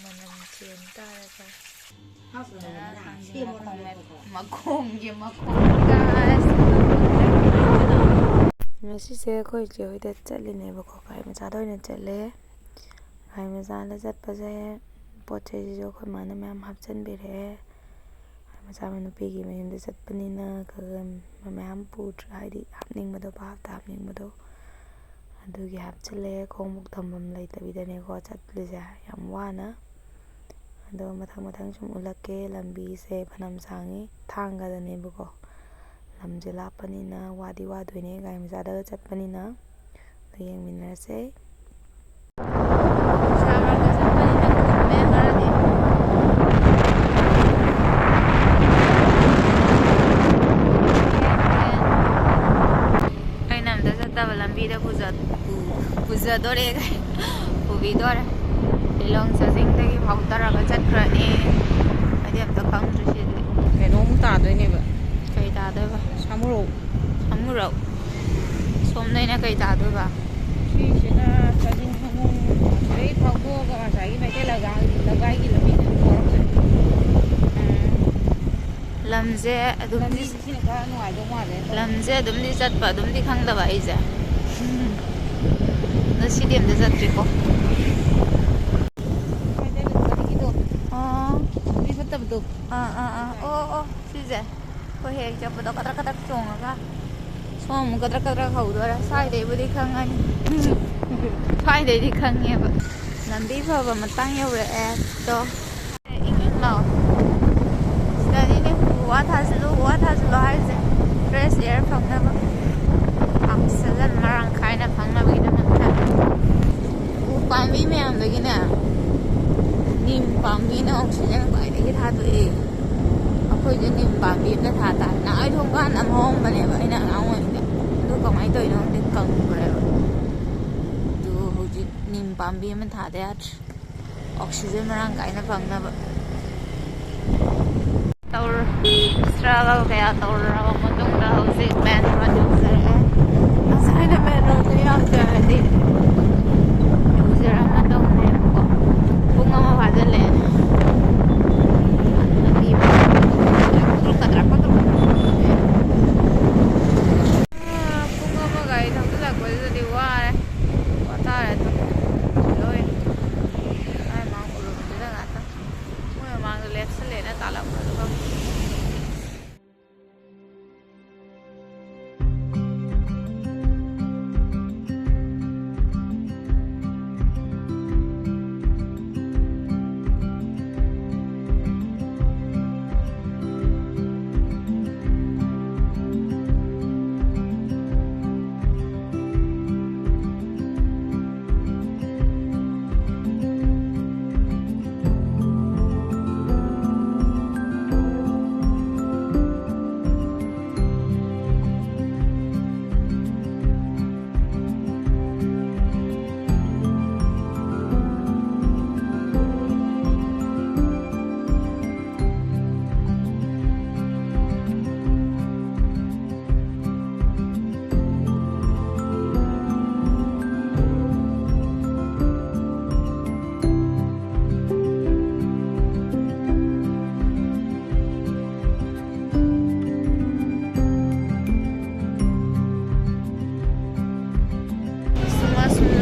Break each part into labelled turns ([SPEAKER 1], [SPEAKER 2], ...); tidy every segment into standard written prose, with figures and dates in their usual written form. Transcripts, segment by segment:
[SPEAKER 1] Manam chen taraka. Ngꯁꯤꯁꯦ ꯑꯩꯈꯣꯏ ꯏꯆꯦ ꯍꯣꯏꯗ ꯆꯠꯂꯤꯅꯦꯕꯀꯣ ꯒꯥꯔꯤ ꯃꯆꯥꯗ ꯑꯣꯏꯅ ꯆꯠꯂꯦ ꯒꯥꯔꯤ ꯃꯆꯥꯗ ꯆꯠꯄꯁꯦ ꯄꯣꯠ ꯆꯩꯁꯤꯁꯨ ꯑꯩꯈꯣꯏ ꯃꯥꯅ ꯃꯌꯥꯝ ꯍꯥꯞꯆꯤꯟꯕꯤꯔꯛꯑꯦ ꯒꯥꯔꯤ ꯃꯆꯥ ꯅꯨꯄꯤꯒꯤ ꯃꯌꯨꯝꯗ ꯆꯠꯄꯅꯤꯅ ꯃꯌꯥꯝ ꯄꯨꯗ꯭ꯔꯦ ꯍꯥꯏꯗꯤ ꯍꯥꯞꯅꯤꯡꯕꯗꯣ ꯚꯥꯞꯇ ꯍꯥꯞꯅꯤꯡꯕꯗꯣ ꯑꯗꯨꯒꯤ ꯍꯥꯞꯆꯤꯜꯂꯦ ꯈꯣꯡꯃꯨꯛ ꯊꯝꯐꯝ ꯂꯩꯇꯕꯤꯗꯅꯦꯀꯣ ꯆꯠꯂꯤꯁꯦ ꯌꯥꯝ ꯋꯥꯅ ꯑꯗꯣ ꯃꯊꯪ ꯁꯨꯝ ꯎꯠꯂꯛꯀꯦ ꯂꯝꯕꯤꯁꯦ ꯐꯅꯌꯥꯝ ꯁꯥꯡꯉꯤ ꯊꯥꯡꯒꯗꯅꯦꯕꯀꯣ ꯂꯝꯁꯦ ꯂꯥꯞꯄꯅꯤꯅ ꯋꯥꯗꯤ ꯋꯥꯗꯣꯏꯅꯦ ꯒꯥꯔꯤ ꯃꯆꯥꯗꯒ ꯆꯠꯄꯅꯤꯅ ꯑꯗꯣ ꯌꯦꯡꯃꯤꯟꯅꯔꯁꯦ ꯑꯩꯅ ꯑꯝꯇ ꯆꯠꯇꯕ ꯂꯝꯕꯤꯗ ꯄꯨꯖꯗꯣꯔꯦ ꯄꯨꯕꯤꯗꯣꯔꯦ ꯂꯤꯂꯣꯡ ꯆꯥꯖꯤꯡꯗꯒꯤ ꯐꯥꯎꯊꯔꯒ ꯆꯠꯈ꯭ꯔꯅꯤ ꯑꯩꯗꯤ ꯑꯝꯇ ꯈꯪꯗ꯭ꯔꯤ ꯁꯤꯗꯤ
[SPEAKER 2] ꯀꯩꯅꯣꯃꯨꯛ ꯇꯥꯗꯣꯏꯅꯦꯕ
[SPEAKER 1] ꯀꯩ ꯇꯥꯗꯣꯏꯕ
[SPEAKER 2] ꯁꯥꯃꯨꯔꯧ
[SPEAKER 1] ꯁꯣꯝꯗꯩꯅ ꯀꯩ ꯇꯥꯗꯣꯏꯕ
[SPEAKER 2] ꯁꯤꯁꯤꯅ ꯆꯥꯖꯤꯡ ꯈꯣꯡꯅꯨꯡ ꯁꯤꯗꯩ ꯐꯥꯎꯗꯣꯛꯑꯒ ꯉꯁꯥꯏꯒꯤ ꯃꯩꯇꯩ ꯂꯒꯥꯏꯒꯤ ꯂꯝꯕꯤꯗ ꯐꯥꯎꯔꯛꯀꯅꯤ
[SPEAKER 1] ꯂꯝꯁꯦ ꯑꯗꯨꯝꯗꯤ
[SPEAKER 2] ꯁꯤꯅ ꯈꯔ ꯅꯨꯡꯉꯥꯏꯗꯧ ꯃꯥꯜꯂꯦ
[SPEAKER 1] ꯂꯝꯁꯦ ꯑꯗꯨꯝꯗꯤ ꯆꯠꯄ ꯑꯗꯨꯝꯗꯤ ꯈꯪꯗꯕ ꯑꯩꯁꯦ ꯑꯗꯣ ꯁꯤꯗꯤ ꯑꯝꯇ ꯆꯠꯇ꯭ꯔꯤꯀꯣ
[SPEAKER 2] ꯐꯠꯇꯕꯗꯣ
[SPEAKER 1] ꯑꯣ ꯁꯤꯁꯦ ꯑꯩꯈꯣꯏ ꯍꯦꯛ ꯆꯠꯄꯗꯣ ꯀꯗ꯭ꯔꯛ ꯆꯣꯡꯉꯒ ꯁꯣꯝ ꯑꯃꯨꯛ ꯀꯗ꯭ꯔꯛ ꯍꯧꯗꯣꯔꯦ ꯁ꯭ꯋꯥꯏꯗꯩꯕꯨꯗꯤ ꯈꯪꯉꯅꯤ ꯁ꯭ꯋꯥꯏꯗꯩꯗꯤ ꯈꯪꯉꯦꯕ ꯂꯝꯕꯤ ꯐꯕ ꯃꯇꯥꯡ ꯌꯧꯔꯛꯑꯦ ꯇꯣ ꯏꯪ ꯂꯥꯎ ꯁꯤꯗꯅꯤꯅꯦ ꯎ ꯋꯥ ꯊꯥꯖꯤꯜꯂꯨ ꯍꯥꯏꯁꯦ ꯐ꯭ꯔꯦꯁ ꯏꯌꯥꯔ ꯐꯪꯅꯕ ꯑꯣꯛꯁꯤꯖꯟ ꯃꯔꯥꯡ ꯀꯥꯏꯅ ꯐꯪꯅꯕꯒꯤꯗꯃꯛꯇ ꯎ ꯄꯥꯝꯕꯤ ꯃꯌꯥꯝꯗꯒꯤꯅꯦ ꯅꯤꯝ ꯄꯥꯝꯕꯤꯅ ꯑꯣꯛꯁꯤꯖꯟ ꯈ꯭ꯋꯥꯏꯗꯒꯤ ꯊꯥꯗꯣꯛꯑꯦ ꯑꯩꯈꯣꯏꯁꯨ ꯅꯤꯝ ꯄꯥꯝꯕꯤ ꯑꯃꯇ ꯊꯥ ꯇꯥꯔꯦ ꯅꯍꯥꯟꯋꯥꯏ ꯊꯣꯡꯀꯥꯟꯗ ꯑꯃ ꯍꯧꯔꯝꯕꯅꯦꯕ ꯑꯩꯅ ꯑꯉꯥꯡ ꯑꯣꯏꯔꯤꯉꯩꯗ ꯑꯗꯨ ꯀꯃꯥꯏꯅ ꯇꯧꯔꯤꯅꯣ ꯈꯪꯗꯦ ꯀꯪꯈ꯭ꯔꯦꯕ ꯑꯗꯨ ꯍꯧꯖꯤꯛ ꯅꯤꯝ ꯄꯥꯝꯕꯤ ꯑꯃ ꯊꯥꯗ ꯌꯥꯗ꯭ꯔꯦ ꯑꯣꯛꯁꯤꯖꯟ ꯃꯔꯥꯡ ꯀꯥꯏꯅ ꯐꯪꯅꯕ ꯏꯁꯇ꯭ꯔꯒꯜ ꯀꯌꯥ ꯇꯧꯔꯕ ꯃꯇꯨꯡꯗ ꯍꯧꯖꯤꯛ ꯃꯦꯟ ꯔꯣꯗ ꯌꯧꯖꯔꯛꯑꯦ ꯉꯁꯥꯏꯅ ꯃꯦꯟ ꯔꯣꯗꯇ ꯌꯧꯖꯔꯗꯤ ꯌꯧꯖꯔꯝꯃꯗꯧꯅꯦꯕꯀꯣ ꯄꯨꯡ ꯑꯃ ꯐꯥꯖꯤꯜꯂꯛꯑꯦ ꯄꯨꯡ ꯑꯃ ꯒꯥꯔꯤ ꯊꯧꯖꯤꯜꯂꯛꯄꯁꯤꯗꯗꯤ ꯋꯥꯔꯦ ꯋꯥꯇꯥꯔꯦ ꯑꯗꯨꯝ ꯂꯣꯏ ꯃꯥꯏ ꯃꯥꯡ ꯎꯔꯨꯝꯁꯤꯗ ꯉꯥꯛꯇꯪ ꯃꯣꯏ ꯃꯃꯥꯡꯗ ꯂꯦꯞꯁꯜꯂꯦꯅ ꯇꯥꯜꯂꯛꯄꯗꯣ ꯈꯪꯗꯦ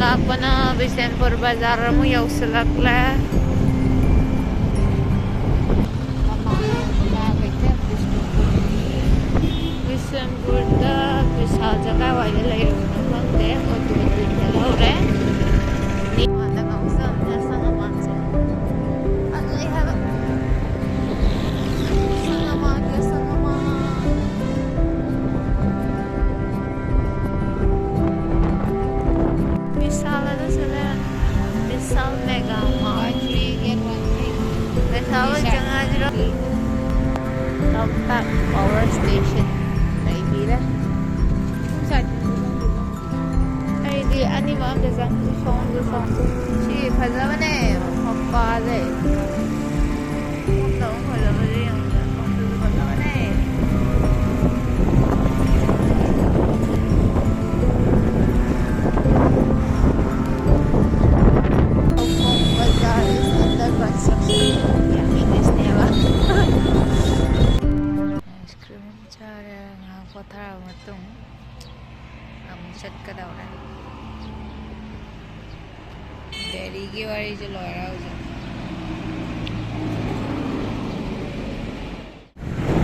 [SPEAKER 1] lakpana Bisenpur Bazar mu yausilakle Bisenpurda bisal jaga wajah lahir nang deh betul laure ni mana kau sampai sana macam alai haba sana Bisal ada sila Bisal mega mart Bisal jangan jeruk Tampak power station Maybe lah Di ani maaf desang song si faza bane papa de tahu faza bane yang faza bane Bazar is under ꯗꯦꯜꯂꯤꯒꯤ ꯋꯥꯔꯤꯁꯦ ꯂꯣꯏꯔꯦ ꯍꯧꯖꯤꯛ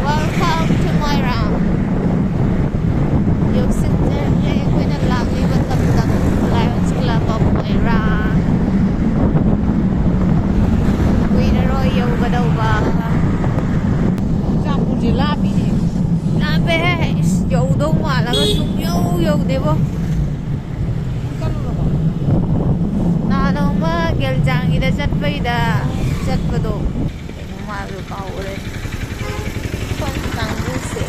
[SPEAKER 1] Welcome to Moirang ꯌꯧꯁꯤꯟꯖꯔꯛꯂꯦ ꯑꯩꯈꯣꯏꯅ ꯂꯥꯛꯂꯤꯕ ꯂꯝꯗꯝ Lions Club of Moirang ꯀꯨꯏꯔꯔꯣꯏ ꯌꯧꯒꯗꯧꯕ
[SPEAKER 2] ꯆꯨꯔꯆꯥꯟꯄꯨꯔꯁꯦ ꯂꯥꯞꯄꯤꯅꯦ
[SPEAKER 1] ꯂꯥꯞꯄꯦꯍꯦ ꯌꯧꯗꯧ ꯃꯥꯜꯂꯒ ꯁꯨꯡꯌꯧ ꯌꯧꯗꯦꯕꯣ
[SPEAKER 2] ꯆꯠꯂꯨꯔꯕꯣ
[SPEAKER 1] ꯅꯍꯥꯟꯅꯣꯡꯃ ꯒꯦꯜꯖꯥꯡꯒꯤꯗ ꯆꯠꯄꯗꯣ ꯀꯩꯅꯣ ꯃꯥꯜꯂꯣ ꯀꯥꯎꯈ꯭ꯔꯦ ꯁꯣꯝ ꯀꯥꯡꯕꯨꯁꯦ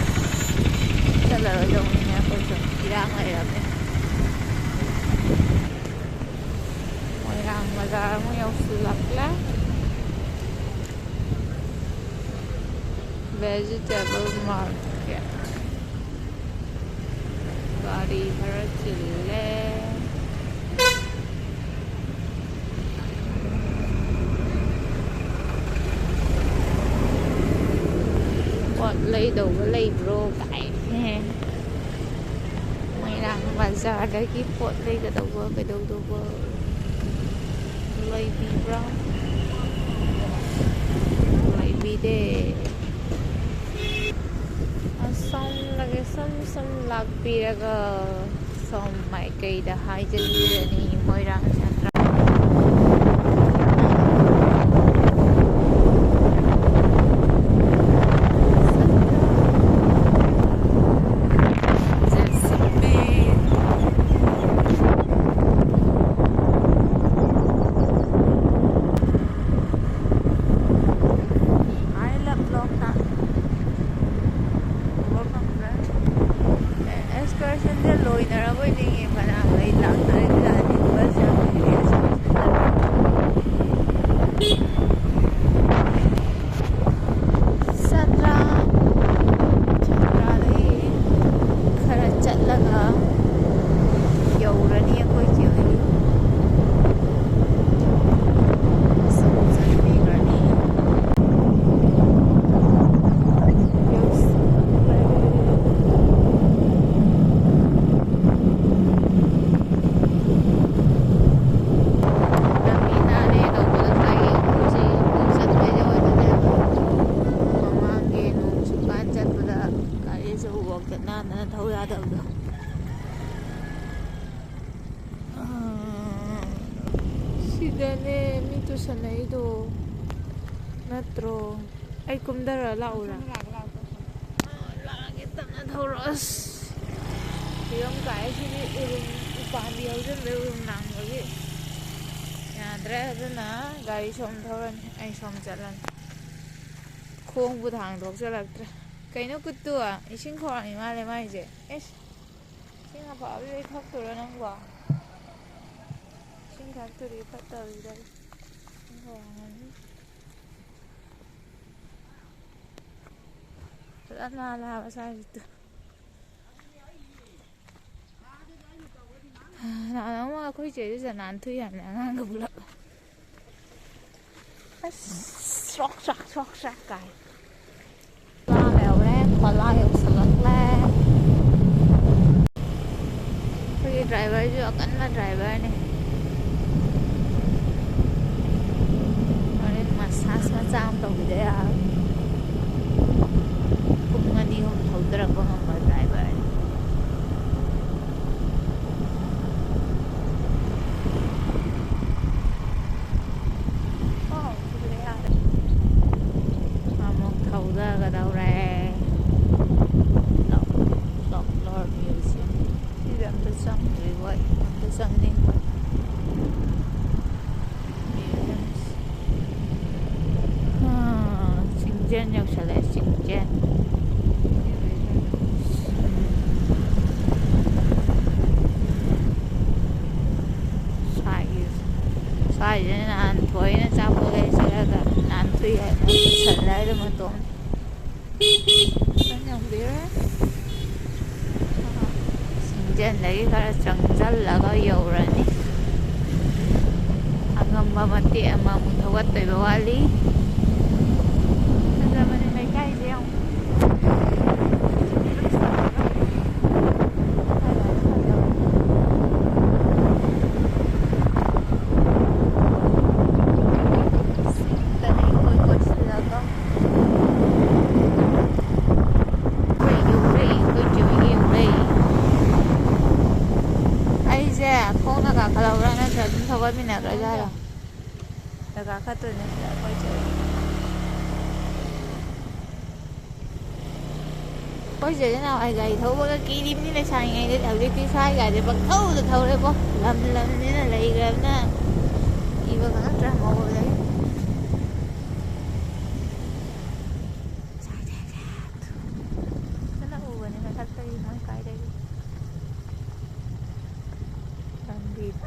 [SPEAKER 1] ꯆꯠꯂꯔꯣꯏꯗꯧꯅꯤꯅꯦ ꯑꯩꯈꯣꯏꯁꯨ ꯏꯔꯥꯡ ꯂꯩꯔꯝꯃꯦ ꯃꯣꯏꯔꯥꯡ ꯕꯖꯥꯔ ꯑꯃꯨꯛ ꯌꯧꯁꯤꯜꯂꯛꯂꯦ vegetable market ꯒꯥꯔꯤ ꯈꯔ ꯆꯤꯜꯂꯦ ꯄꯣꯠ ꯂꯩꯗꯧꯕ ꯂꯩꯕ꯭ꯔꯣ ꯀꯥꯏꯅꯦ ꯃꯣꯏꯔꯥꯡ ꯕꯖꯥꯔꯗꯒꯤ ꯄꯣꯠ ꯂꯩꯒꯗꯧꯕ ꯀꯩꯗꯧꯗꯧꯕ ꯂꯩꯕꯤꯕ꯭ꯔꯥ ꯂꯩꯕꯤꯗꯦ ꯑꯁꯣꯝꯗꯒꯤ ꯁꯨꯝ ꯂꯥꯛꯄꯤꯔꯒ ꯁꯣꯝ ꯃꯥꯏꯀꯩꯗ ꯍꯥꯏꯖꯤꯟꯕꯤꯔꯅꯤ ꯃꯣꯏꯔꯥꯡ ꯁꯦꯟꯗ꯭ꯔꯥ 시대네 미도 사나이도 natro ay kumdara laura lagi tana thoros yom kai sini urum upami haujan be urum nangbagi yadre aduna gari som thoran ai som chalan khong bu thang dok chalaktre kaino kuttu a ising khorang imale mai je es singa pa abi thok tura nang ba sing thak turi patta wi dai Ana la basai itu. Nah, nama aku jadi nanti ya, nggak bulat. Sok kai. Lah lewat, kalau yang selak lah. Pergi driver juga kan lah driver nih. Orang massas macam tu gitu ya. Kumani hom thudra ko hom driver oh sudre yaar amok thauda ga daure Lord Museum idam ta sang riwai ta sang ning museums Singjen yak sale Singjen Saya nanti na capek saya kan nanti ya selai itu betul. Kan yang dia, Singjen lagi kalau janggal laga yaurani. Agam mati ama mutawat tebawali. Ada mana mereka yang ꯖꯥꯠꯂꯣ ꯗꯔꯀꯥꯔ ꯈꯠꯇꯣꯏꯅꯦ ꯁꯤꯗ ꯑꯩꯈꯣꯏ ꯆꯦ ꯑꯩꯈꯣꯏ ꯆꯦꯁꯤ ꯅꯍꯥꯟꯋꯥꯏ ꯒꯥꯔꯤ ꯊꯧꯕꯒ ꯀꯤꯔꯤꯕꯅꯤ ꯂꯩꯁꯥꯔꯤꯉꯩꯗꯗꯤ ꯍꯧꯖꯤꯛꯇꯤ ꯁ꯭ꯋꯥꯏ ꯒꯥꯔꯤꯁꯦ ꯄꯪꯊꯧꯗ ꯊꯧꯔꯦꯕꯣ ꯂꯝꯅꯤꯅ ꯂꯩꯈ꯭ꯔꯕꯅ ꯀꯤꯕ ꯈꯪꯉꯛꯇ꯭ꯔꯦ ꯃꯧꯕꯗꯒꯤ ꯐꯖꯅ ꯎꯕꯅꯤ ꯃꯊꯛꯇꯒꯤ ꯃꯣꯏ ꯀꯥꯏꯗꯒꯤ ꯂꯝꯕꯤꯗ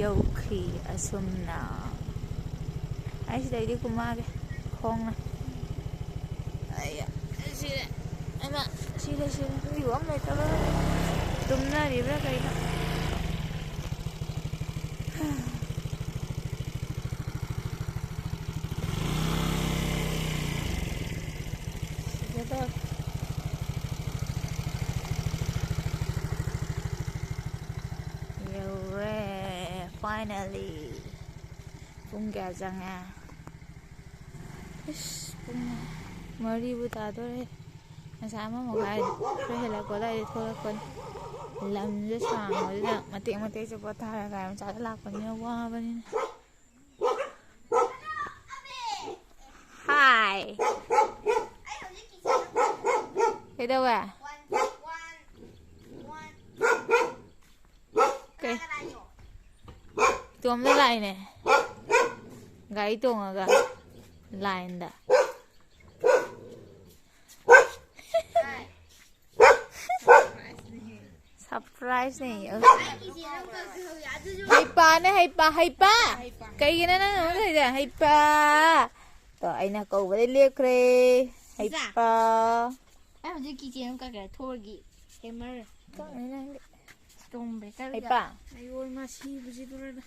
[SPEAKER 1] ꯌꯧꯈꯤ ꯑꯁꯨꯝꯅ ꯑꯩ ꯁꯤꯗꯩꯗꯤ ꯀꯨꯝꯃꯛꯑꯒꯦ ꯈꯣꯡꯅ ꯁꯤꯔꯦ ꯑꯩꯃ ꯁꯤꯔꯦ ꯃꯤꯕꯨ ꯑꯃ ꯂꯩꯇꯕ ꯇꯨꯝꯅꯔꯤꯕ꯭ꯔꯥ ꯀꯩꯅꯣ ꯁꯤꯒꯗꯧꯔꯦ ꯌꯧꯔꯦ ꯐꯥꯏꯅꯦꯜꯂꯤ ꯄꯨꯡ ꯀꯌꯥ ꯆꯪꯉꯦ ꯏꯁ ꯄꯨꯡ 4ꯕꯨ ꯇꯥꯗꯣꯔꯦ ꯉꯁꯥꯏ 1:30 ꯈꯔ ꯍꯦꯜꯂꯛꯄ ꯑꯗꯨꯋꯥꯏꯗ ꯊꯣꯛꯂꯛꯄꯅꯤ ꯂꯝꯁꯦ ꯁꯥꯡꯕꯁꯤꯗ ꯃꯇꯦꯛ ꯃꯇꯦꯛꯁꯦ ꯄꯣꯊꯥꯔꯒ ꯃꯆꯥꯗ ꯂꯥꯛꯄꯅꯤꯅ ꯋꯥꯕꯅꯤꯅ ꯍꯥꯏ ꯀꯩꯗꯧꯋꯦ ꯀꯩ ꯏꯇꯣꯝꯗ ꯂꯥꯛꯏꯅꯦ ꯒꯥꯔꯤ ꯇꯣꯡꯉꯒ ꯂꯥꯏꯟꯗ ꯁꯔꯄ꯭ꯔꯥꯏꯖꯅꯦ ꯍꯩꯄꯥꯅꯦ ꯍꯩꯄꯥ ꯀꯩꯒꯤꯅꯣ ꯅꯪ ꯑꯃꯨꯛ ꯍꯩꯄꯥ ꯇꯣ ꯑꯩꯅ ꯀꯧꯕꯗꯩ ꯂꯦꯞꯈ꯭ꯔꯦ ꯍꯩꯄꯥ
[SPEAKER 3] ꯑꯩ ꯍꯧꯖꯤꯛ ꯀꯤꯆꯦꯟ ꯑꯃ ꯀꯩꯀꯩ ꯊꯣꯛꯑꯒꯤ ꯍꯦꯃꯔ ꯁ꯭ꯇꯣꯝ ꯕ꯭ꯔꯦꯀꯔꯒ
[SPEAKER 1] ꯍꯩꯄꯥ
[SPEAKER 3] ꯑꯩꯌꯣꯏ ꯃꯥ ꯁꯤꯕꯁꯤꯗꯨꯔꯗ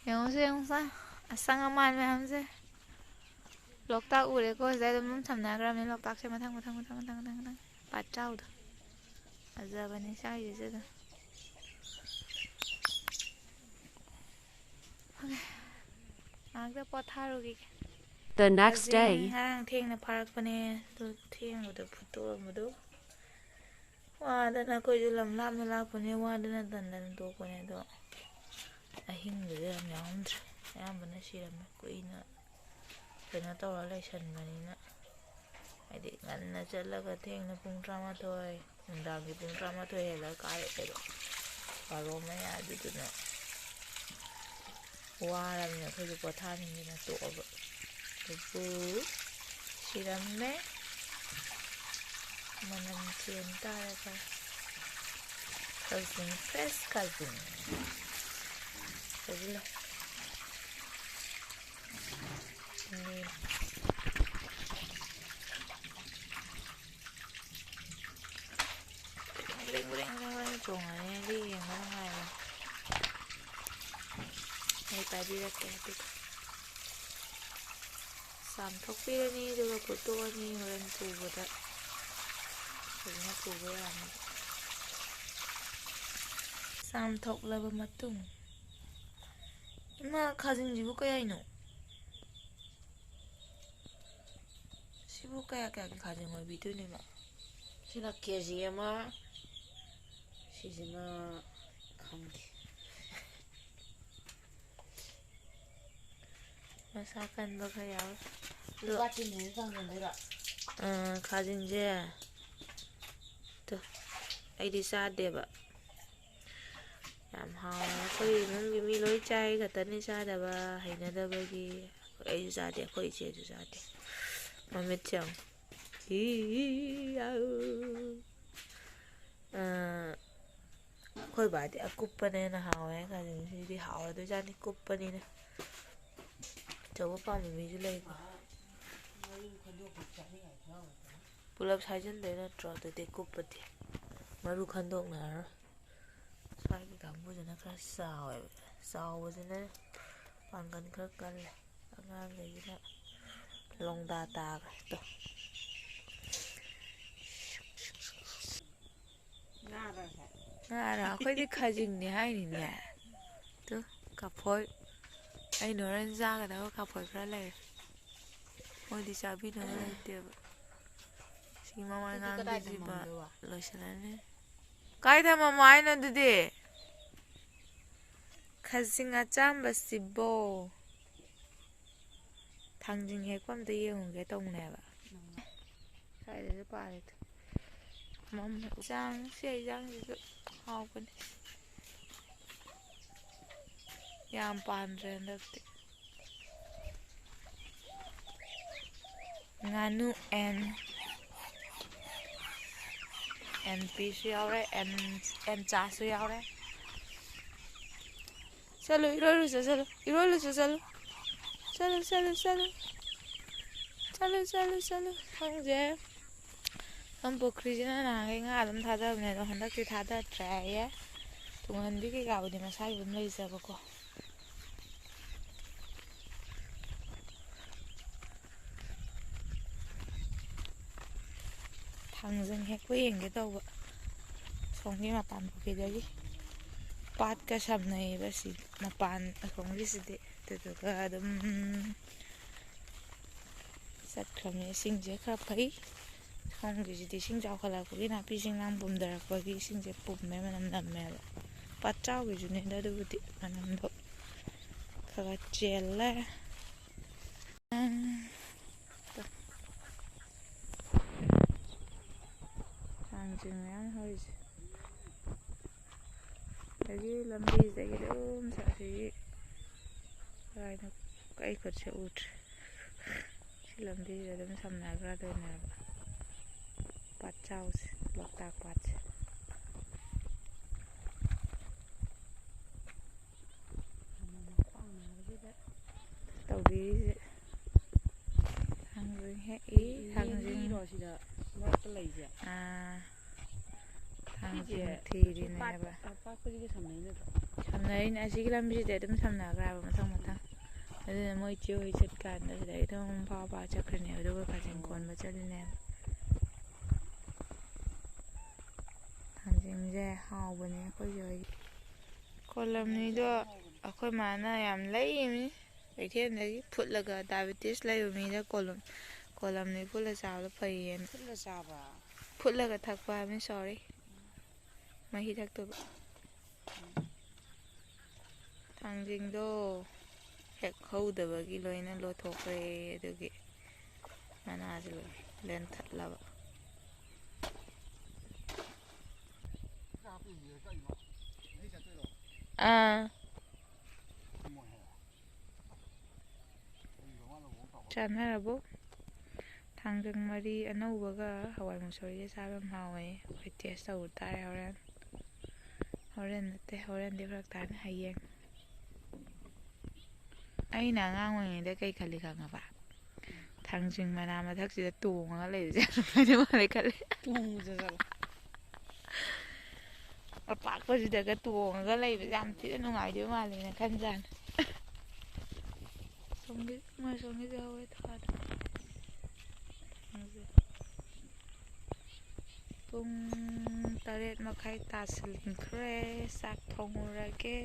[SPEAKER 1] ꯌꯦꯡꯉꯨꯁꯦ ꯑꯁꯪ ꯑꯃꯥꯟ ꯃꯌꯥꯝꯁꯦ ꯂꯣꯛꯇꯥꯛ ꯎꯔꯦꯀꯣ ꯁꯤꯗ ꯑꯗꯨꯝ ꯊꯝꯅꯈ꯭ꯔꯕꯅꯤ ꯂꯣꯛꯇꯥꯛꯁꯦ ꯃꯊꯪ ꯄꯥꯠꯆꯥꯎꯗꯣ ꯐꯖꯕꯅꯤ ꯁ꯭ꯋꯥꯏꯁꯤꯁꯨ ꯑꯗꯨꯝ ꯉꯥꯛꯇ ꯄꯣꯊꯥꯔꯨꯈꯤꯒꯦ
[SPEAKER 4] The next day.
[SPEAKER 1] ꯉꯔꯥꯡ ꯊꯦꯡꯅ ꯐꯥꯔꯛꯄꯅꯦ ꯑꯗꯨ ꯊꯦꯡꯕꯗ ꯐꯨꯠꯇꯣꯛꯑꯝꯕꯗꯣ ꯋꯥꯗꯅ ꯑꯩꯈꯣꯏꯁꯨ ꯂꯝ ꯂꯥꯞꯅ ꯂꯥꯛꯄꯅꯦ ꯋꯥꯗꯅ ꯇꯟꯗꯅ ꯇꯣꯛꯄꯅꯦ ꯑꯗꯣ ꯑꯍꯤꯡꯗꯨꯗꯤ ꯌꯥꯝ ꯌꯥꯎꯔꯝꯗ꯭ꯔꯦ ꯑꯌꯥꯝꯕꯅ ꯁꯤꯔꯝꯃꯦ ꯀꯨꯏꯅ ꯀꯩꯅꯣ ꯇꯧꯔ ꯂꯩꯁꯟꯕꯅꯤꯅ ꯍꯥꯏꯗꯤ ꯉꯟꯅ ꯆꯠꯂꯒ ꯊꯦꯡꯅ ꯄꯨꯡ 12 ꯅꯨꯡꯗꯥꯡꯒꯤ ꯄꯨꯡ 12 ꯍꯦꯜꯂꯒ ꯀꯥꯔꯛꯑꯦꯕ 12 ꯃꯌꯥ ꯑꯗꯨꯗꯨꯅ ꯋꯥꯔꯕꯅꯤꯅ ꯑꯩꯈꯣꯏꯁꯨ ꯄꯣꯊꯥꯅꯤꯡꯗꯅ ꯇꯣꯛꯑꯕ ꯑꯗꯨꯕꯨ ꯁꯤꯔꯝꯃꯦ ꯃꯅꯝ ꯆꯦꯟ ꯇꯥꯔꯒ ꯈꯖꯤꯡ ꯐ꯭ꯔꯦꯁ ꯈꯖꯤꯡ ꯐꯖꯅ ꯆꯣꯡꯉꯅꯤ ꯌꯦꯡꯕ ꯅꯨꯡꯉꯥꯏꯕ ꯑꯩ ꯄꯥꯏꯕꯤꯔꯛꯀꯦ ꯑꯗꯨꯒ ꯆꯥꯝꯊꯣꯛꯄꯤꯔꯅꯤ ꯑꯗꯨꯒ ꯐꯨꯠꯇꯣꯛꯑꯅꯤ ꯍꯣꯔꯦꯟ ꯄꯨꯕꯗ ꯐꯖꯅ ꯄꯨꯕ ꯌꯥꯅꯤ ꯆꯥꯝꯊꯣꯛꯂꯕ ꯃꯇꯨꯡ ꯏꯃꯥ ꯈꯥꯖꯤꯡꯁꯤꯕꯨ ꯀꯌꯥꯏꯅꯣ ꯁꯤꯕꯨ ꯀꯌꯥꯒꯤ ꯈꯥꯖꯤꯡ ꯑꯣꯏꯕꯤꯗꯣꯏꯅꯦꯕ
[SPEAKER 2] ꯁꯤꯅ ꯀꯦꯖꯤ ꯑꯃ ꯁꯤꯁꯤꯅ ꯈꯪꯗꯦ
[SPEAKER 1] ꯃꯁꯥ ꯀꯟꯕ ꯈꯔ ꯌꯥꯎꯋꯦ
[SPEAKER 2] ꯂꯨꯄꯥ 3 ꯆꯪꯗꯣꯏꯔꯥ
[SPEAKER 1] ꯈꯥꯖꯤꯡꯁꯦ ꯑꯩꯗꯤ ꯆꯥꯗꯦꯕ ꯌꯥꯝ ꯍꯥꯎꯋꯦ ꯑꯩꯈꯣꯏ ꯏꯃꯨꯡꯒꯤ ꯃꯤ ꯂꯣꯏ ꯆꯥꯏ ꯈꯛꯇꯅꯤ ꯆꯥꯗꯕ ꯍꯩꯅꯗꯕꯒꯤ ꯑꯩꯁꯨ ꯆꯥꯗꯦ ꯑꯩꯈꯣꯏ ꯏꯆꯦꯁꯨ ꯆꯥꯗꯦ ꯃꯃꯤꯠꯁꯦ ꯑꯩꯈꯣꯏ ꯕꯥꯗꯤ ꯑꯀꯨꯞꯄꯅꯦꯅ ꯍꯥꯎꯋꯦ ꯈꯥꯖꯤꯡꯁꯤꯗꯤ ꯍꯥꯎꯔꯗꯣꯏꯖꯥꯠꯅꯤ ꯀꯨꯞꯄꯅꯤꯅ ꯑꯆꯧꯕ ꯄꯥꯝꯕ ꯃꯤꯁꯨ ꯂꯩꯀꯣ ꯄꯨꯂꯞ ꯁꯥꯏꯖꯤꯟꯗꯣꯏ ꯅꯠꯇ꯭ꯔꯣ ꯑꯗꯨꯗꯤ ꯀꯨꯞꯄꯗꯤ ꯃꯔꯨ ꯈꯟꯗꯣꯛꯅꯔꯔꯣꯏ ꯁ꯭ꯋꯥꯏꯒꯤ ꯀꯥꯡꯕꯨꯁꯤꯅ ꯈꯔ ꯆꯥꯎꯋꯦꯕ ꯆꯥꯎꯕꯁꯤꯅ ꯄꯥꯡꯒꯜ ꯈꯔ ꯀꯜꯂꯦ ꯑꯉꯥꯡꯈꯩꯁꯤꯅ ꯂꯣꯡꯗꯥ ꯇꯥꯈ꯭ꯔꯦ ꯉꯥꯔ ꯑꯩꯈꯣꯏꯗꯤ ꯈꯥꯖꯤꯡꯅꯦ ꯍꯥꯏꯅꯤꯅꯦ ꯀꯐꯣꯏ ꯑꯩꯅ ꯍꯣꯔꯦꯟ ꯆꯥꯒꯗꯕ ꯀꯥꯐꯣꯏ ꯈꯔ ꯂꯩꯔꯦ ꯃꯣꯏꯗꯤ ꯆꯥꯕꯤꯅꯕ ꯂꯩꯇꯦꯕ ꯁꯤ ꯃꯃꯥꯏ ꯉꯥꯡꯕꯤꯁꯤꯕ ꯂꯣꯏꯁꯤꯜꯂꯅꯤ ꯀꯥꯏ ꯊꯝꯃꯝꯃꯣ ꯍꯥꯏꯅꯣ ꯑꯗꯨꯗꯤ ꯈꯖꯤꯡ ꯑꯆꯥꯝꯕꯁꯤꯕꯣ ꯊꯥꯡꯖꯤꯡ ꯍꯦꯛꯄ ꯑꯝꯇ ꯌꯦꯡꯉꯨꯒꯦ ꯇꯧꯅꯦꯕ ꯁ꯭ꯋꯥꯏꯗꯁꯨ ꯄꯥꯜꯂꯦꯗ ꯁꯤ ꯍꯩꯖꯥꯡꯁꯤꯁꯨ ꯍꯥꯎꯕꯅꯤ ꯌꯥꯝ ꯄꯥꯟꯗ꯭ꯔꯦ ꯍꯟꯗꯛꯇꯤ ꯉꯥꯅꯨ ꯑꯦꯟ ꯄꯤꯁꯨ ꯌꯥꯎꯔꯦ ꯑꯦꯟ ꯆꯥꯁꯨ ꯌꯥꯎꯔꯦ ꯆꯠꯂꯨ ꯏꯔꯣꯏꯔꯨꯆꯣ ꯆꯠꯂꯨ ꯏꯔꯣꯏꯔꯨꯆꯣ ꯆꯠꯂꯨ ꯆꯠꯂꯨ ꯈꯪꯗꯦ ꯁꯝ ꯄꯨꯈ꯭ꯔꯤꯁꯤꯅ ꯅꯍꯥꯟꯈꯩ ꯉꯥ ꯑꯗꯨꯝ ꯊꯥꯗꯕꯅꯦ ꯑꯗꯣ ꯍꯟꯗꯛꯇꯤ ꯊꯥꯗꯗ꯭ꯔꯦ ꯇꯨꯡꯍꯟꯕꯤ ꯀꯩꯀꯥꯕꯨꯗꯤ ꯃꯁꯥꯒꯤ ꯑꯗꯨꯝ ꯂꯩꯖꯕꯀꯣ ꯊꯥꯡꯖꯤꯡ ꯍꯦꯛꯄ ꯌꯦꯡꯒꯦ ꯇꯧꯕ ꯁꯣꯝꯒꯤ ꯃꯄꯥꯟ ꯄꯨꯈ꯭ꯔꯤꯗꯒꯤ ꯄꯥꯠꯀ ꯁꯝꯅꯩꯌꯦꯕ ꯁꯤ ꯃꯄꯥꯟ ꯑꯁꯣꯝꯒꯤꯁꯤꯗꯤ ꯑꯗꯨꯗꯨꯒ ꯑꯗꯨꯝ ꯆꯠꯈ꯭ꯔꯕꯅꯤ ꯏꯁꯤꯡꯁꯦ ꯈꯔ ꯐꯩ ꯁꯣꯝꯒꯤꯁꯤꯗꯤ ꯏꯁꯤꯡ ꯆꯥꯎꯈꯠꯂꯛꯄꯒꯤ ꯅꯥꯄꯤꯁꯤꯡꯅ ꯄꯨꯝꯊꯔꯛꯄꯒꯤ ꯏꯁꯤꯡꯁꯦ ꯄꯨꯝꯃꯦ ꯃꯅꯝ ꯅꯝꯃꯦꯕ ꯄꯥꯠꯆꯥꯎꯒꯤꯁꯨꯅꯦꯗ ꯑꯗꯨꯕꯨꯗꯤ ꯃꯅꯝꯗꯣ ꯈꯔ ꯆꯦꯜꯂꯦ ꯊꯥꯡꯖꯤꯡ ꯃꯌꯥꯝ ꯍꯧꯔꯤꯁꯦ ꯑꯗꯒꯤ ꯂꯝꯕꯤꯁꯤꯗꯒꯤ ꯑꯗꯨꯝ ꯁꯤꯒꯤ ꯀꯩꯅꯣ ꯑꯩ ꯈꯨꯠꯁꯦ ꯎꯗ꯭ꯔꯦ ꯁꯤ ꯂꯝꯕꯤꯁꯤꯗ ꯑꯗꯨꯝ ꯁꯝꯅꯈ꯭ꯔꯗꯣꯏꯅꯦꯕ ꯄꯥꯠꯆꯥꯎꯁꯦ ꯂꯣꯛꯇꯥꯛ ꯄꯥꯠꯁꯦ ꯇꯧꯕꯤꯔꯤꯁꯦ ꯊꯥꯡꯖꯤꯡ ꯍꯦꯛꯏ ꯊꯥꯡꯖꯤꯡꯔꯣ ꯁꯤꯗ ꯃꯔꯛꯇ ꯂꯩꯁꯦ ꯊꯥꯡꯖꯤꯡ ꯊꯤꯔꯤꯅꯦꯕ ꯁꯝꯅꯔꯤꯅꯦ ꯑꯁꯤꯒꯤ ꯂꯝꯕꯤꯁꯤꯗ ꯑꯗꯨꯝ ꯁꯝꯅꯈ꯭ꯔꯕ ꯃꯊꯪ ꯑꯗꯨꯅ ꯃꯣꯏ ꯏꯆꯦ ꯍꯣꯏ ꯆꯠꯀꯥꯟꯗ ꯁꯤꯗꯩ ꯑꯗꯨꯝ ꯐꯥꯎ ꯆꯠꯈ꯭ꯔꯅꯦꯕ ꯑꯗꯨꯒ ꯈꯥꯖꯤꯡ ꯀꯣꯟꯕ ꯆꯠꯂꯤꯅꯦꯕ ꯊꯥꯡꯖꯤꯡꯁꯦ ꯍꯥꯎꯕꯅꯦ ꯑꯩꯈꯣꯏꯒꯤ ꯍꯣꯏꯒꯤ ꯀꯣꯂꯝꯅꯤꯗꯣ ꯑꯩꯈꯣꯏ ꯃꯥꯅ ꯌꯥꯝ ꯂꯩꯔꯤꯅꯤ ꯀꯩꯊꯦꯜꯗꯒꯤ ꯐꯨꯠꯂꯒ ꯗꯥꯏꯕꯦꯇꯤꯁ ꯂꯩꯕ ꯃꯤꯗ ꯀꯣꯂꯝꯅꯤ ꯐꯨꯠꯂ ꯆꯥꯕꯗꯣ ꯐꯩꯌꯦꯅ ꯐꯨꯠꯂꯒ ꯊꯛꯄ ꯍꯥꯏꯕꯅꯤ ꯁꯣꯔꯤ ꯃꯍꯤ ꯊꯛꯇꯣꯏꯕ ꯊꯥꯡꯖꯤꯡꯗꯣ ꯍꯦꯛ ꯍꯧꯗꯕꯒꯤ ꯂꯣꯏꯅ ꯂꯣꯊꯣꯛꯈ꯭ꯔꯦ ꯑꯗꯨꯒꯤ ꯃꯅꯥꯁꯦ ꯂꯣꯏ ꯂꯦꯟꯊꯠꯂꯕ ꯆꯥꯅꯔꯕꯣ ꯊꯥꯡꯖꯤꯡ ꯃꯔꯤ ꯑꯅꯧꯕꯒ ꯍꯋꯥꯏ ꯃꯨꯁꯣꯔꯤꯒ ꯆꯥꯕ ꯌꯥꯝ ꯍꯥꯎꯋꯦ ꯑꯩꯈꯣꯏ ꯇꯦꯁ ꯇꯧꯕ ꯇꯥꯔꯦ ꯍꯣꯔꯦꯟ ꯅꯠꯇꯦ ꯍꯣꯔꯦꯟꯗꯤ ꯐꯔꯛ ꯇꯥꯔꯦ ꯍꯌꯦꯡ ꯑꯩꯅ ꯑꯉꯥꯡ ꯑꯣꯏꯔꯤꯉꯩꯗ ꯀꯩ ꯈꯜꯂꯤ ꯈꯪꯉꯕ ꯊꯥꯡꯖꯤꯡ ꯃꯅꯥ ꯃꯊꯛꯁꯤꯗ ꯇꯣꯡꯉꯒ ꯂꯩꯕꯁꯦ ꯌꯥꯝ ꯅꯨꯡꯉꯥꯏꯗꯧ ꯃꯥꯜꯂꯦ ꯈꯜꯂꯦ ꯑꯄꯥꯛꯄꯁꯤꯗꯒ ꯇꯣꯡꯉꯒ ꯂꯩꯕꯁꯦ ꯌꯥꯝ ꯊꯤꯅ ꯅꯨꯡꯉꯥꯏꯗꯣꯏ ꯃꯥꯜꯂꯦꯅ ꯈꯟꯖꯥꯠꯅꯤ ꯃꯣꯏ ꯁꯣꯝꯒꯤꯁꯦ ꯍꯧꯋꯦ ꯊꯥꯗ ꯄꯨꯡ 8:30 ꯇꯥꯁꯤꯟꯈ꯭ꯔꯦ ꯆꯥꯛ ꯊꯣꯡꯉꯨꯔꯒꯦ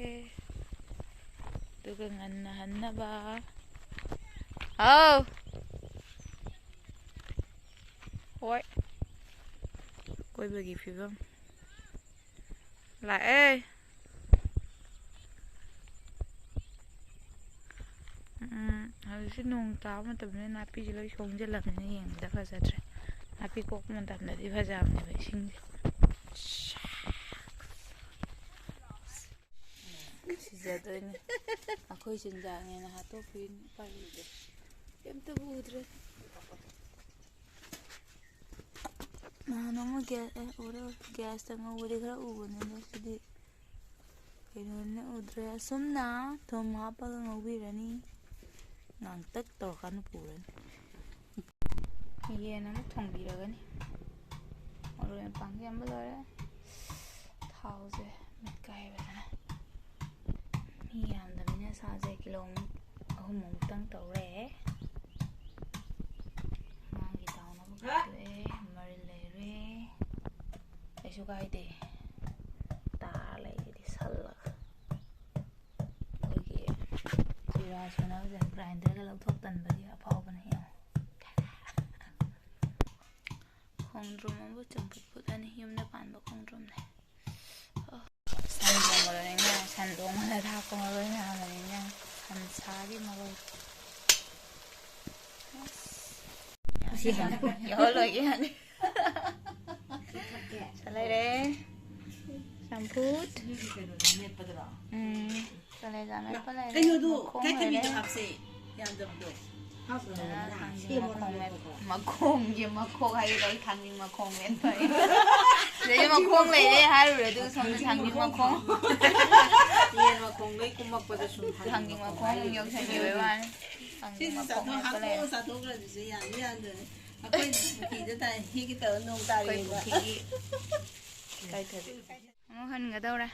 [SPEAKER 1] ꯑꯗꯨꯒ ꯉꯟꯅ ꯍꯟꯅꯕ ꯍꯣꯏ ꯀꯣꯏꯕꯒꯤ ꯐꯤꯕꯝ ꯂꯥꯛꯑꯦ ꯍꯧꯖꯤꯛꯁꯤ ꯅꯣꯡ ꯇꯥꯕ ꯃꯇꯝꯗ ꯅꯥꯄꯤꯁꯦ ꯂꯣꯏ ꯁꯣꯡꯖꯜꯂꯕꯅꯤꯅ ꯌꯦꯡꯕꯗ ꯐꯖꯗ꯭ꯔꯦ ꯅꯥꯄꯤ ꯀꯣꯛꯄ ꯃꯇꯝꯗꯗꯤ ꯐꯖꯕꯅꯦꯕ ꯏꯁꯤꯡꯁꯦ ꯁꯤꯖꯗꯣꯏꯅꯤ ꯑꯩꯈꯣꯏ ꯆꯤꯟꯖꯥꯛꯅꯦꯅ ꯍꯥꯠꯇꯣꯛꯄꯤꯅꯤ ꯎꯄꯥꯏ ꯂꯩꯇꯦ ꯀꯩꯝꯇꯕꯨ ꯎꯗ꯭ꯔꯦ ꯅꯍꯥꯟ ꯑꯃ ꯒ꯭ꯌꯥꯁꯇ ꯉꯧꯕꯗꯤ ꯈꯔ ꯎꯕꯅꯦ ꯑꯗꯣ ꯁꯤꯗꯤ ꯀꯩꯅꯣꯅꯤꯅ ꯎꯗ꯭ꯔꯦ ꯑꯁꯨꯝꯅ ꯊꯨꯝ ꯍꯥꯞꯄꯒ ꯉꯧꯕꯤꯔꯅꯤ ꯉꯥꯡꯇꯛ ꯇꯧꯔꯀꯥꯟꯗ ꯄꯨꯔꯅꯤ ꯌꯦꯟ ꯑꯃ ꯊꯣꯡꯕꯤꯔꯒꯅꯤ ꯃꯔꯣꯏ ꯃꯄꯥꯡ ꯁꯦꯝꯕ ꯂꯣꯏꯔꯦ ꯊꯥꯎꯁꯦ ꯃꯤꯠꯀꯥꯏꯕꯗꯅ ꯃꯤ ꯌꯥꯝꯗꯕꯅꯤꯅ ꯁꯥꯁꯦ ꯀꯤꯂꯣ 3-4ꯃꯨꯛꯇꯪ ꯇꯧꯔꯦ ꯉꯥꯡꯒꯤ ꯇꯥꯎꯅꯕ ꯈꯥꯏꯗꯣꯛꯑꯦ ꯃꯔꯤꯜ ꯂꯩꯔꯦ ꯀꯩꯁꯨ ꯀꯥꯏꯗꯦ ꯇꯥꯔ ꯂꯩꯔꯗꯤ ꯁꯜꯂꯒ ꯑꯩꯈꯣꯏꯒꯤ ꯖꯤꯔꯥ ꯁꯨꯅꯕꯁꯦ ꯒ꯭ꯔꯥꯏꯟꯗꯔꯒ ꯂꯧꯊꯣꯛꯇꯟꯕꯒꯤ ꯑꯐꯥꯎꯕꯅ ꯌꯦꯡꯉꯣ ꯈꯣꯡꯗ꯭ꯔꯨꯝ ꯑꯃꯕꯨ ꯆꯝꯐꯨꯠ ꯐꯨꯠꯂꯅꯤ ꯌꯨꯝꯗ ꯄꯥꯟꯕ ꯈꯣꯡꯗ꯭ꯔꯨꯝꯅꯦ ꯁꯟ ꯊꯣꯡꯕꯗꯅꯤꯅ ꯁꯟ ꯊꯣꯡꯕꯗ ꯊꯥꯛꯄ ꯃꯔꯣꯏ ꯃꯌꯥꯝꯅꯤꯅ ꯁꯟꯁꯥꯒꯤ ꯃꯔꯣꯏ ꯌꯥꯎꯍꯜꯂꯣꯏꯒꯦ ꯌꯥꯅꯤ ꯂꯩꯔꯦ ꯆꯝꯐꯨꯠ ꯀꯂꯦꯖꯥ ꯃꯦꯠꯄ ꯂꯩꯔꯦ ꯃꯈꯣꯡꯒꯤ ꯃꯈꯣꯡ ꯍꯥꯏꯒꯗ ꯊꯥꯡꯖꯤꯡ ꯃꯈꯣꯡ ꯃꯦꯠꯄ ꯁꯤꯗꯩ ꯃꯈꯣꯡ ꯂꯩꯔꯦ ꯍꯥꯏꯔꯨꯔꯦ ꯑꯗꯨꯒ ꯁꯣꯝꯗ ꯊꯥꯡꯖꯤꯡ ꯃꯈꯣꯡ
[SPEAKER 2] ꯌꯦꯟ ꯃꯈꯣꯡꯗꯩ ꯀꯨꯝꯃꯛꯄꯗ ꯁꯨꯝ
[SPEAKER 1] ꯊꯥꯡꯖꯤꯡ ꯃꯈꯣꯡ ꯌꯧꯁꯟꯈꯤꯕꯩ ꯋꯥꯅꯤ ꯊꯥꯡꯖꯤꯡ ꯃꯈꯣꯡ ꯃꯦꯠꯄ ꯂꯩꯔꯦ
[SPEAKER 2] ꯆꯥꯊꯣꯛꯈ꯭ꯔꯗꯨꯁꯨ ꯌꯥꯅꯤ ꯌꯥꯟꯗ꯭ꯔꯅꯤ ꯑꯩꯈꯣꯏ ꯄꯨꯈ꯭ꯔꯤꯗ ꯇꯥꯏ ꯍꯤꯒꯤ ꯇꯧꯔ ꯅꯣꯡ ꯇꯥꯔꯤꯑꯕ
[SPEAKER 1] ꯑꯃꯨꯛ ꯍꯟꯒꯗꯧꯔꯦ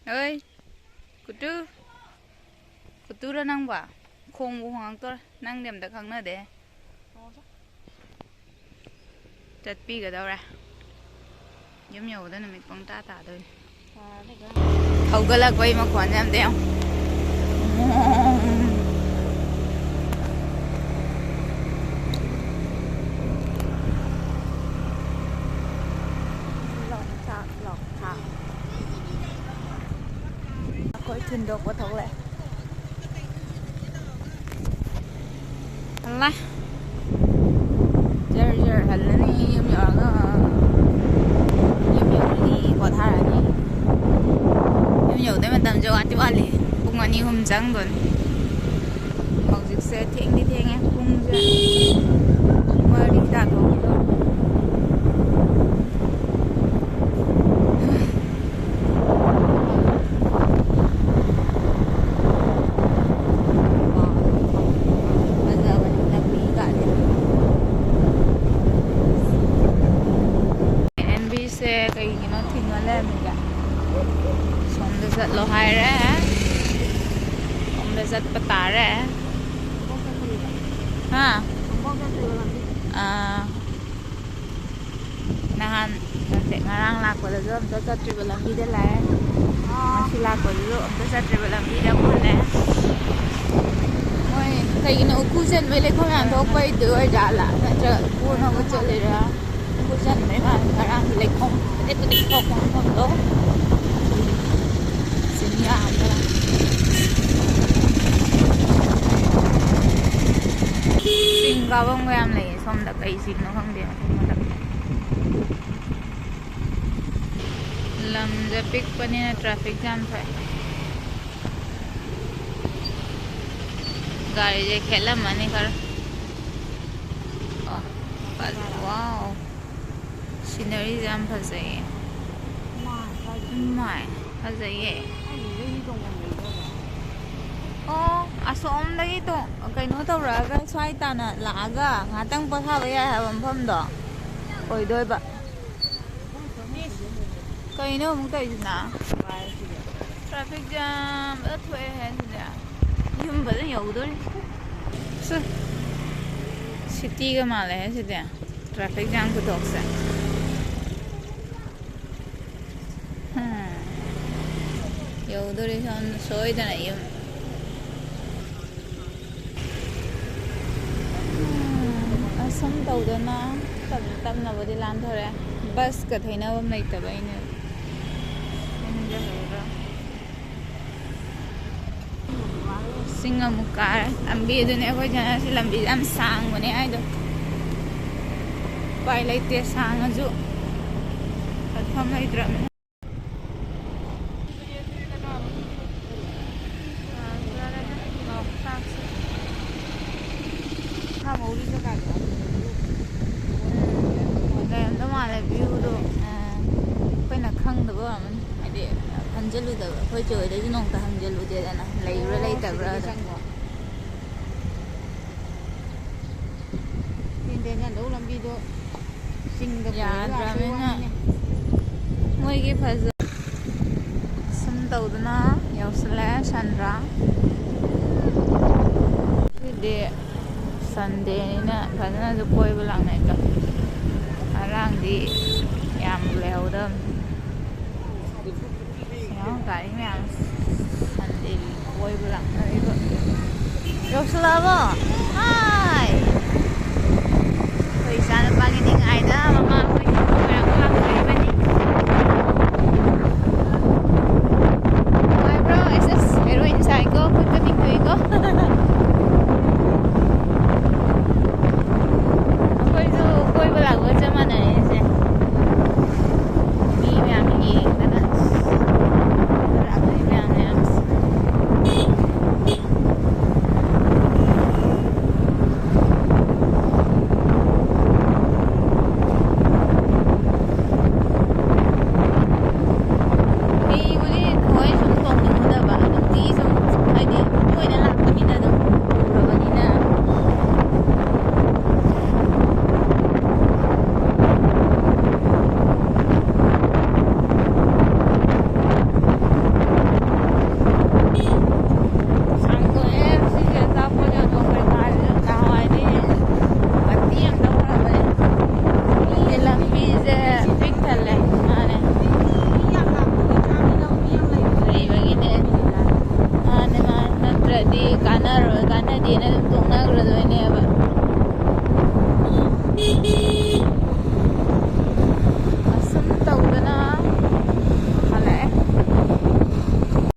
[SPEAKER 1] ꯍꯣꯏ ꯀꯨꯇꯨ ꯀꯨꯇꯨꯔ ꯅꯪꯕ ꯈꯣꯡꯕꯨ ꯍꯣꯡꯉꯛꯇꯣꯔꯦ ꯅꯪꯗꯤ ꯑꯝꯇ ꯈꯪꯅꯗꯦ ꯆꯠꯄꯤꯒꯗꯧꯔꯦ ꯌꯨꯝ ꯌꯧꯕꯗ ꯅꯨꯃꯤꯠ ꯄꯨꯡꯇꯥ ꯇꯥꯗꯣꯏꯅꯤ ꯍꯧꯒꯠꯂꯛꯄꯩ ꯃꯈꯣꯟꯁꯦ ꯑꯝꯇ ꯌꯦꯡꯉꯣ ꯑꯩꯈꯣꯏ ꯊꯤꯟꯗꯣꯛꯄ ꯊꯣꯛꯂꯛꯑꯦ ꯍꯜꯂꯦ ꯖꯔ ꯖꯔ ꯍꯜꯂꯅꯤ ꯌꯨꯝ ꯌꯧꯔꯒ ꯌꯨꯝ ꯌꯧꯔꯅꯤ ꯄꯣꯊꯥꯔꯅꯤ ꯌꯨꯝ ꯌꯧꯗꯣꯏ ꯃꯇꯝꯁꯦ ꯋꯥꯠꯇꯤ ꯋꯥꯠꯂꯤ ꯄꯨꯡ 2-3 ꯆꯪꯗꯣꯏꯅꯤ ꯍꯧꯖꯤꯛꯁꯦ ꯊꯦꯡꯗꯤ ꯊꯦꯡꯉꯦ ꯄꯨꯡꯁꯦ 4 ꯇꯥꯊꯣꯛꯈꯤꯗꯧꯔꯦ ꯀꯩꯒꯤꯅꯣ ꯊꯤꯡꯉ ꯂꯩꯔꯝꯃꯤꯒ ꯁꯣꯝꯗ ꯆꯠꯂꯣ ꯍꯥꯏꯔꯦ ꯁꯣꯝꯗ ꯆꯠꯄ ꯇꯥꯔꯦ ꯍꯥ ꯅꯍꯥꯟ ꯅꯠꯇꯦ ꯉꯔꯥꯡ ꯂꯥꯛꯄꯗꯁꯨ ꯑꯝꯇ ꯆꯠꯇ꯭ꯔꯤꯕ ꯂꯝꯕꯤꯗ ꯂꯥꯛꯑꯦ ꯉꯁꯤ ꯂꯥꯛꯄꯗꯁꯨ ꯑꯝꯇ ꯆꯠꯇ꯭ꯔꯤꯕ ꯂꯝꯕꯤꯗ ꯄꯨꯜꯂꯦ ꯃꯣꯏ ꯀꯩꯒꯤꯅꯣ ꯎꯀꯨ ꯆꯟꯕꯩ ꯂꯩꯈꯣꯝ ꯌꯥꯝ ꯊꯣꯛꯄꯩꯗꯨ ꯑꯣꯏꯖꯥꯠꯂ ꯅꯠꯇ꯭ꯔꯒ ꯎꯀꯨ ꯑꯅꯧꯕ ꯆꯠꯂꯤꯔꯥ ꯎꯀꯨ ꯆꯟꯕꯩ ꯃꯥꯜꯂꯦ ꯉꯔꯥꯡꯒꯤ ꯂꯩꯈꯣꯝ ꯄꯦꯗꯦꯛ ꯊꯣꯛꯄ ꯃꯐꯝꯗꯣ ꯆꯤꯡꯌꯥ ꯑꯃꯗ ꯆꯤꯡ ꯀꯥꯐꯝꯒ ꯌꯥꯝ ꯂꯩꯌꯦ ꯁꯣꯝꯗ ꯀꯩ ꯆꯤꯡꯅꯣ ꯈꯪꯗꯦ ꯂꯝꯁꯦ ꯄꯤꯛꯄꯅꯤꯅ ꯇ꯭ꯔꯥꯐꯤꯛ ꯌꯥꯝ ꯊꯣꯛꯑꯦ ꯒꯥꯔꯤꯁꯦ ꯈꯦꯠꯂꯝꯃꯅꯤ ꯈꯔ ꯋꯥꯎ ꯁꯤꯅꯔꯤꯁꯦ ꯌꯥꯝ ꯐꯖꯩꯌꯦ ꯃꯥꯏ ꯐꯖꯩꯌꯦ ꯑꯣ ꯑꯁꯣꯝꯗꯒꯤ ꯀꯩꯅꯣ ꯇꯧꯔꯛꯑꯒ ꯁ꯭ꯋꯥꯏ ꯇꯥꯅ ꯂꯥꯛꯑꯒ ꯉꯥꯛꯇꯪ ꯄꯣꯊꯥꯕ ꯌꯥꯏ ꯍꯥꯏꯕ ꯃꯐꯝꯗꯣ ꯑꯣꯏꯗꯣꯏꯕ ꯀꯩꯅꯣ ꯑꯃꯨꯛ ꯇꯧꯔꯤꯁꯤꯅ ꯇ꯭ꯔꯥꯐꯤꯛ ꯖꯥꯝ ꯊꯣꯛꯑꯦ ꯍꯥꯏꯁꯤꯗꯤ ꯌꯨꯝ ꯐꯖꯅ ꯌꯧꯗꯣꯔꯤ ꯁꯤꯇꯤꯒ ꯃꯥꯜꯂꯦ ꯍꯥꯏꯁꯤꯗꯤ ꯇ꯭ꯔꯥꯐꯤꯛ ꯖꯥꯝ ꯈꯨꯇꯣꯛꯁꯦ ꯌꯧꯗꯣꯔꯤ ꯁꯣꯏꯗꯅ ꯌꯨꯝ ꯑꯁꯨꯝ ꯇꯧꯗꯅ ꯇꯞꯅ ꯇꯞꯅꯕꯨꯗꯤ ꯂꯥꯟꯊꯣꯔꯛꯑꯦ ꯕꯁꯀ ꯊꯩꯅꯐꯝ ꯂꯩꯇꯕ ꯑꯩꯅ ꯆꯤꯡ ꯑꯃꯨꯛ ꯀꯥꯔꯦ ꯂꯝꯕꯤ ꯑꯗꯨꯅꯦ ꯑꯩꯈꯣꯏ ꯖꯅꯁꯤ ꯂꯝꯕꯤꯁꯦ ꯌꯥꯝ ꯁꯥꯡꯕꯅꯦ ꯍꯥꯏꯗꯣ ꯎꯄꯥꯏ ꯂꯩꯇꯦ ꯁꯥꯡꯉꯁꯨ ꯆꯠꯐꯝ ꯂꯩꯇ꯭ꯔꯕꯅꯤꯅ ꯂꯩꯔꯝꯗꯧ ꯃꯥꯜꯂꯦ ꯚ꯭ꯌꯨꯗꯣ ꯑꯩꯈꯣꯏꯅ ꯈꯪꯗꯕ ꯑꯣꯏꯔꯝꯃꯅꯤ ꯍꯥꯏꯗꯤ ꯍꯟꯖꯜꯂꯨꯗꯕ ꯑꯩꯈꯣꯏ ꯆꯣꯏꯗꯁꯨ ꯅꯣꯡꯇ ꯍꯪꯖꯜꯂꯨꯗꯦꯗꯅ ꯂꯩꯕ꯭ꯔꯥ ꯂꯩꯇꯕ꯭ꯔꯥ
[SPEAKER 2] ꯂꯝꯕꯤꯗꯣ ꯆꯤꯡꯗ
[SPEAKER 1] ꯌꯥꯗ꯭ꯔꯕꯅꯤꯅ ꯃꯣꯏꯒꯤ ꯐꯖ ꯁꯨꯝ ꯇꯧꯗꯅ ꯌꯧꯁꯜꯂꯛꯑꯦ ꯁꯟꯗ꯭ꯔꯥ ꯁꯤꯗꯤ ꯁꯟꯗꯦꯅꯤꯅ ꯐꯖꯅꯁꯨ ꯀꯣꯏꯕ ꯂꯥꯛꯅꯩꯀꯣ ꯉꯔꯥꯡꯗꯤ ꯌꯥꯝ ꯂꯩꯍꯧꯗꯕꯅꯤ ꯒꯥꯔꯤ ꯃꯌꯥꯝ ꯁꯟꯗꯦꯒꯤ ꯀꯣꯏꯕ ꯂꯥꯛꯅꯔꯤꯕ ꯌꯧꯁꯜꯂꯛꯑꯕꯣ ꯍꯥꯏ ꯑꯩꯈꯣꯏ ꯏꯆꯥꯅꯨꯄꯥꯒꯤ ꯅꯤꯡꯉꯥꯏꯗ ꯃꯃꯥ ꯑꯩꯈꯣꯏ ꯃꯌꯥꯝ ꯂꯥꯛꯇꯣꯔꯤꯕꯅꯤ ꯅꯨꯡꯉꯥꯏꯕ꯭ꯔꯣ ꯑꯁ ꯍꯦꯔꯣꯏꯟ ꯁꯥꯏꯀꯣ ꯈꯨꯠꯀ ꯇꯤꯡꯊꯣꯛꯏꯀꯣ ꯑꯩꯈꯣꯏꯁꯨ ꯀꯣꯏꯕ ꯂꯥꯛꯄꯒ ꯆꯞ ꯃꯥꯟꯅꯔꯦꯁꯦ ꯃꯤ ꯃꯌꯥꯝ ꯌꯦꯡꯗꯅ ꯂꯥꯛꯇꯣꯏ ꯃꯌꯥꯝ ꯃꯌꯥꯝꯁꯦ ꯍꯤꯕꯨꯗꯤ ꯊꯑꯣꯏ ꯁꯨꯝ ꯇꯣꯡꯅꯤꯡꯉꯨꯗꯕ ꯅꯨꯡꯇꯤꯒꯤ ꯁꯨꯝ ꯍꯥꯏꯗꯤ ꯇꯣꯏꯅ ꯂꯥꯛꯄꯅꯤꯅ ꯑꯗꯨꯝ ꯎꯔꯕꯅꯤꯅ ꯁꯥꯡꯗꯣꯛꯑꯦ ꯁꯤꯁꯦ ꯑꯆꯥꯄꯣꯠ ꯌꯣꯟꯐꯝ ꯀꯩꯀꯥꯁꯦ ꯅꯍꯥꯟꯋꯥꯏꯗꯤ ꯃꯇꯤ ꯑꯝꯇ ꯎꯔꯕꯅꯦ ꯃꯤꯒꯤ ꯂꯝꯕꯤꯁꯦ ꯄꯤꯛ ꯊꯜꯂꯦ ꯃꯥꯅꯦ ꯂꯩꯕꯒꯤꯅꯦ ꯃꯥꯅꯦ ꯃꯥꯅꯦ ꯅꯠꯇ꯭ꯔꯗꯤ ꯀꯥꯟꯅꯔꯣꯏ ꯀꯥꯟꯅꯗꯦꯅ ꯑꯗꯨꯝ ꯇꯣꯛꯅꯈ꯭ꯔꯗꯣꯏꯅꯦ